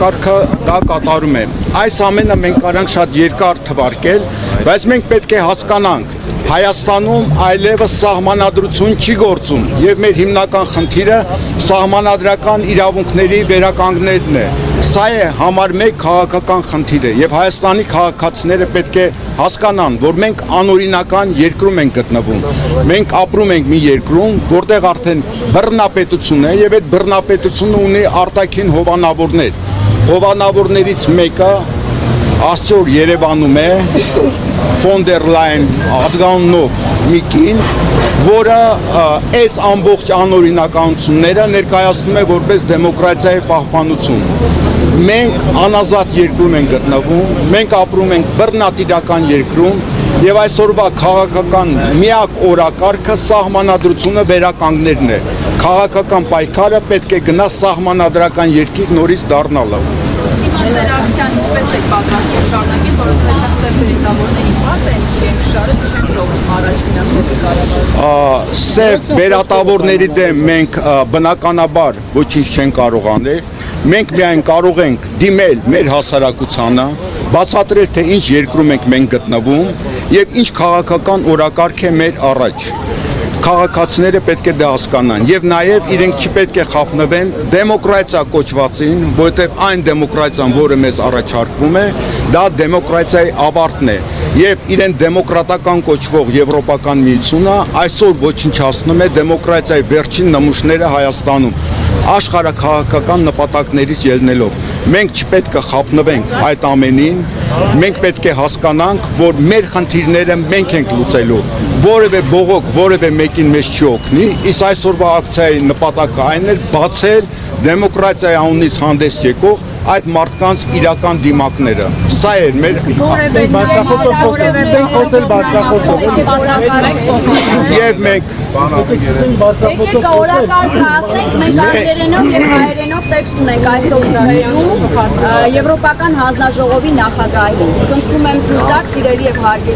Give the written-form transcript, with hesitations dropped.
Կարգը դա կատարում է։ Այս ամենը մենք կարանք շատ երկար թվարկել, բայց մենք պետք է հասկանանք, Հայաստանում այլևս սահմանադրություն չի գործում եւ մեր հիմնական խնդիրը սահմանադրական իրավունքների վերականգնելն է։ Սա է համար 1 քաղաքական խնդիրը եւ Հայաստանի քաղաքացիները պետք է հասկանան, որ մենք անօրինական երկրում ենք գտնվում։ Մենք ապրում ենք մի երկրում, որտեղ արդեն բռնապետություն է եւ այդ բռնապետությունը ունի արտաքին հովանավորներ։ Հովանավորներից մեկը Աստծոր Երևանում է Ֆոն դեր Լայն ադգաննով մի կին, որը այս ամբողջ անօրինականությունները ներկայացնում է որպես դեմոկրատիայի պահպանություն։ Մենք անազատ երկրում ենք գտնվում, մենք ապրում ենք բռնատիրական երկրում եւ այսօրվա քաղաքական միակ օրակարգը սահմանադրությունը վերականգնելն է։ Քաղաքական պայքարը պետք է գնա սահմանադրական երկիր նորից դառնալը։ Ձեր ակցիան ինչպես եք պատրաստվում շարունակել, որովհետև այստեղ վերատավորների պարտ են, իրենք շարը չեն գրովում առաջ գնահատի կառավարությունը։ Սև վերատավորների դեմ մենք բնականաբար ոչինչ չենք կարող անել։ Մենք միայն կարող ենք դիմել մեր հասարակությանը, բացատրել թե ինչ երկրում ենք մենք գտնվում եւ ինչ քաղաքական օրակարգ է մեր առաջ։ Քաղաքացիները պետք է դա հասկանան եւ նաեւ իրենք չպետք է խափնվեն դեմոկրատիա կոչվածին, որովհետեւ այն դեմոկրատիան, որը մեզ առաջարկվում է, դա դեմոկրատիայի ավարտն է եւ իրեն դեմոկրատական կոչվող Եվրոպական միությունը այսօր ոչնչացնում է դեմոկրատիայի վերջին նմուշները Հայաստանում աշխարհաքաղաքական նպատակներից ելնելով։ Մենք չպետք է խափնվենք այդ ամենին, մենք պետք է հասկանանք, որ մեր խնդիրները մենք ենք լուծելու, որևէ բողոք, որևէ մեկին մեզ չի օգնի, իսկ այսօրվա ակցիայի նպատակը այն է բացել դեմոկրատիայի անունից հանդես եկող այդ մարդկանց իրական դիմակները։ Սա է մեր եւ մենք Եկեք օրակարգը ասենք, մենք անգլերենով եւ հայերենով տեքստ ունենք այսօր Եվրոպական հանձնաժողովի նախագահին։ Խնդրում եմ դուք սիրելի եւ հարգելի